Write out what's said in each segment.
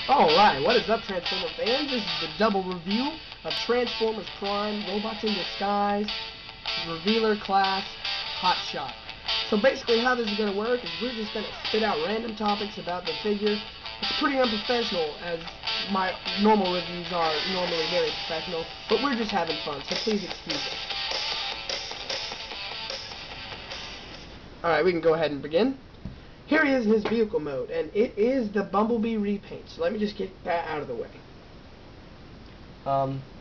Alright, what is up, Transformer fans? This is the double review of Transformers Prime, Robots in Disguise, Revealer Class, Hotshot. So basically how this is going to work is we're just going to spit out random topics about the figure. It's pretty unprofessional, as my normal reviews are normally very professional, but we're just having fun, so please excuse us. Alright, we can go ahead and begin. Here he is in his vehicle mode, and it is the Bumblebee repaint, so let me just get that out of the way.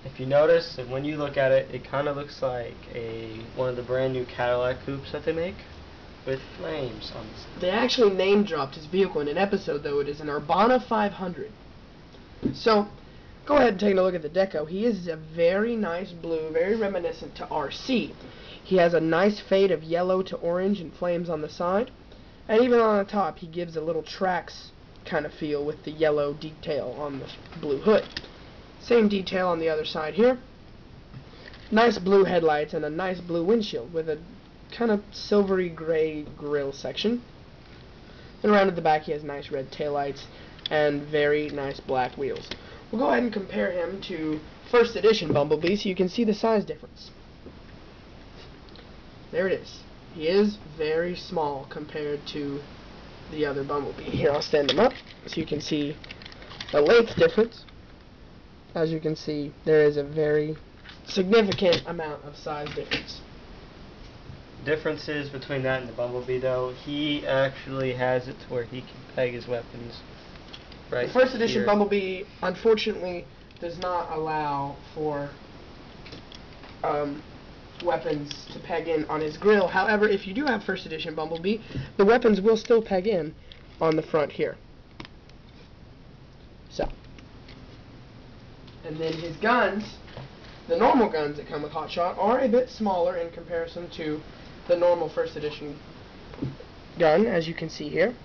If you notice, and when you look at it, it kind of looks like one of the brand new Cadillac coupes that they make, with flames on the side. They actually name dropped his vehicle in an episode, though. It is an Urbana 500. So, go ahead and take a look at the deco. He is a very nice blue, very reminiscent to RC. He has a nice fade of yellow to orange and flames on the side. And even on the top, he gives a little tracks kind of feel with the yellow detail on the blue hood. Same detail on the other side here. Nice blue headlights and a nice blue windshield with a kind of silvery gray grille section. And around at the back, he has nice red taillights and very nice black wheels. We'll go ahead and compare him to first edition Bumblebee so you can see the size difference. There it is. He is very small compared to the other Bumblebee. Here, I'll stand him up so you can see the length difference. As you can see, there is a very significant amount of size difference. Differences between that and the Bumblebee, though, he actually has it to where he can peg his weapons right. The first edition here. Bumblebee, unfortunately, does not allow for weapons to peg in on his grill. However, if you do have first edition Bumblebee, the weapons will still peg in on the front here. So, and then his guns, the normal guns that come with Hotshot, are a bit smaller in comparison to the normal first edition gun, as you can see here.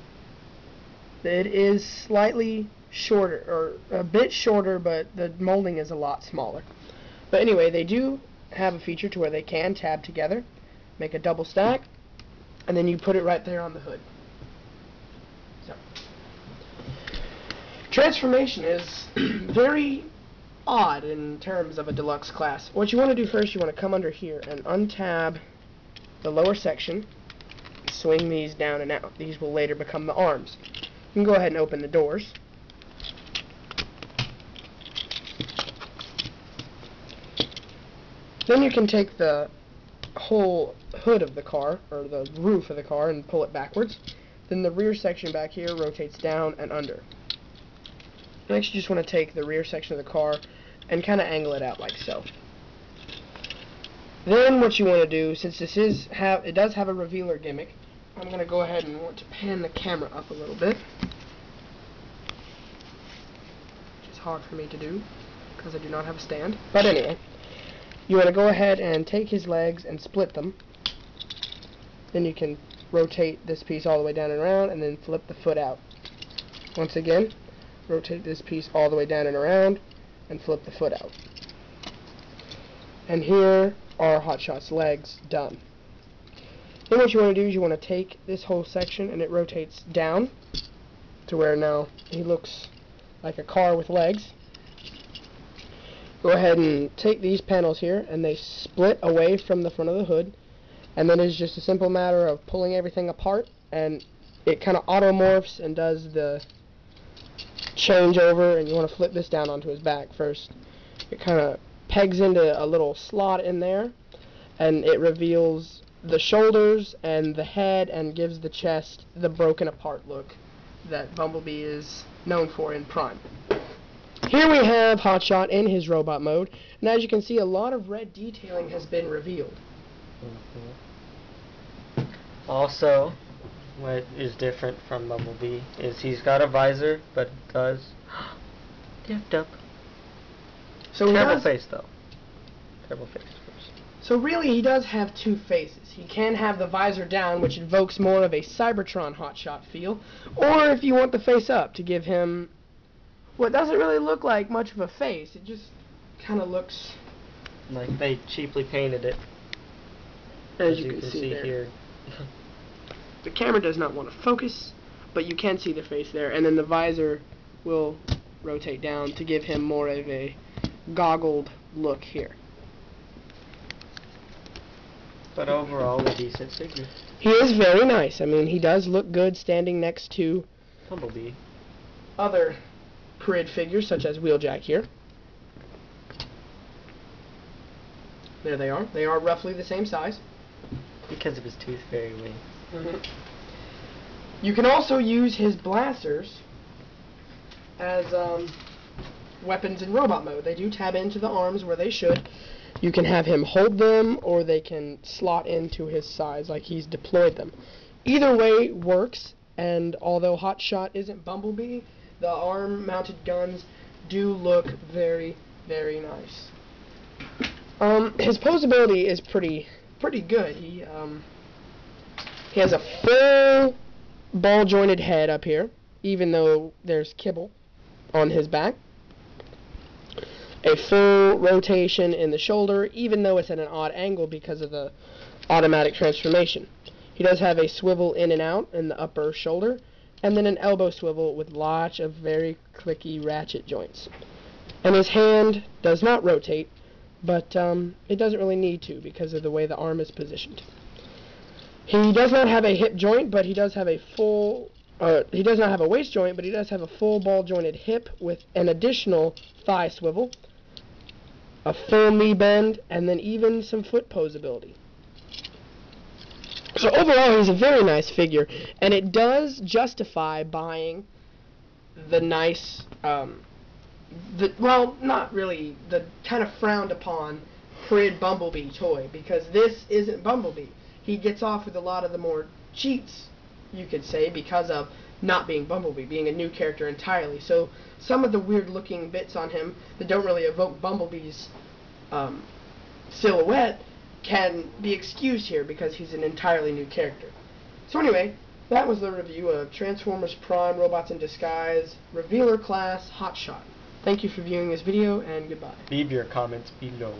It is slightly shorter, or a bit shorter, but the molding is a lot smaller. But anyway, they do have a feature to where they can tab together, make a double stack, and then you put it right there on the hood. So, transformation is very odd in terms of a deluxe class. What you want to do first, you want to come under here and untab the lower section, swing these down and out. These will later become the arms. You can go ahead and open the doors. Then you can take the whole hood of the car, or the roof of the car, and pull it backwards. Then the rear section back here rotates down and under. Next, you just want to take the rear section of the car and kind of angle it out like so. Then what you want to do, since this it does have a revealer gimmick, I'm going to go ahead and want to pan the camera up a little bit, which is hard for me to do because I do not have a stand. But anyway, you want to go ahead and take his legs and split them. Then you can rotate this piece all the way down and around and then flip the foot out. Once again, rotate this piece all the way down and around and flip the foot out. And here are Hotshot's legs done. Then what you want to do is you want to take this whole section and it rotates down to where now he looks like a car with legs. Go ahead and take these panels here and they split away from the front of the hood, and then it's just a simple matter of pulling everything apart and it kind of automorphs and does the change over. And you want to flip this down onto his back first. It kind of pegs into a little slot in there and it reveals the shoulders and the head and gives the chest the broken apart look that Bumblebee is known for in Prime. Here we have Hotshot in his robot mode, and as you can see, a lot of red detailing has been revealed. Also, what is different from Bumblebee is he's got a visor, but it does dipped up. So terrible face, though. Terrible face. So really, he does have two faces. He can have the visor down, which invokes more of a Cybertron Hotshot feel, or if you want the face up to give him what doesn't really look like much of a face. It just kind of looks like they cheaply painted it. As you can see there. Here. The camera does not want to focus, but you can see the face there, and then the visor will rotate down to give him more of a goggled look here. But overall, a decent figure. He is very nice. I mean, he does look good standing next to Bumblebee. other Prid figures, such as Wheeljack here. There they are. They are roughly the same size. Because of his tooth fairy wings. You can also use his blasters as weapons in robot mode. They do tab into the arms where they should. You can have him hold them, or they can slot into his sides like he's deployed them. Either way works, and although Hotshot isn't Bumblebee, the arm-mounted guns do look very, very nice. His posability is pretty good. He has a full ball-jointed head up here, even though there's kibble on his back. A full rotation in the shoulder, even though it's at an odd angle because of the automatic transformation. He does have a swivel in and out in the upper shoulder, and then an elbow swivel with lots of very clicky ratchet joints. And his hand does not rotate, but it doesn't really need to because of the way the arm is positioned. He does not have a hip joint, but he does have a full... he does not have a waist joint, but he does have a full ball-jointed hip with an additional thigh swivel, a full knee bend, and then even some foot posability. So overall, he's a very nice figure, and it does justify buying the nice, well, not really, the kind of frowned upon Prid Bumblebee toy, because this isn't Bumblebee. He gets off with a lot of the more cheats, you could say, because of not being Bumblebee, being a new character entirely. So some of the weird looking bits on him that don't really evoke Bumblebee's silhouette can be excused here because he's an entirely new character. So anyway, that was the review of Transformers Prime Robots in Disguise Revealer Class Hotshot. Thank you for viewing this video, and goodbye. Leave your comments below.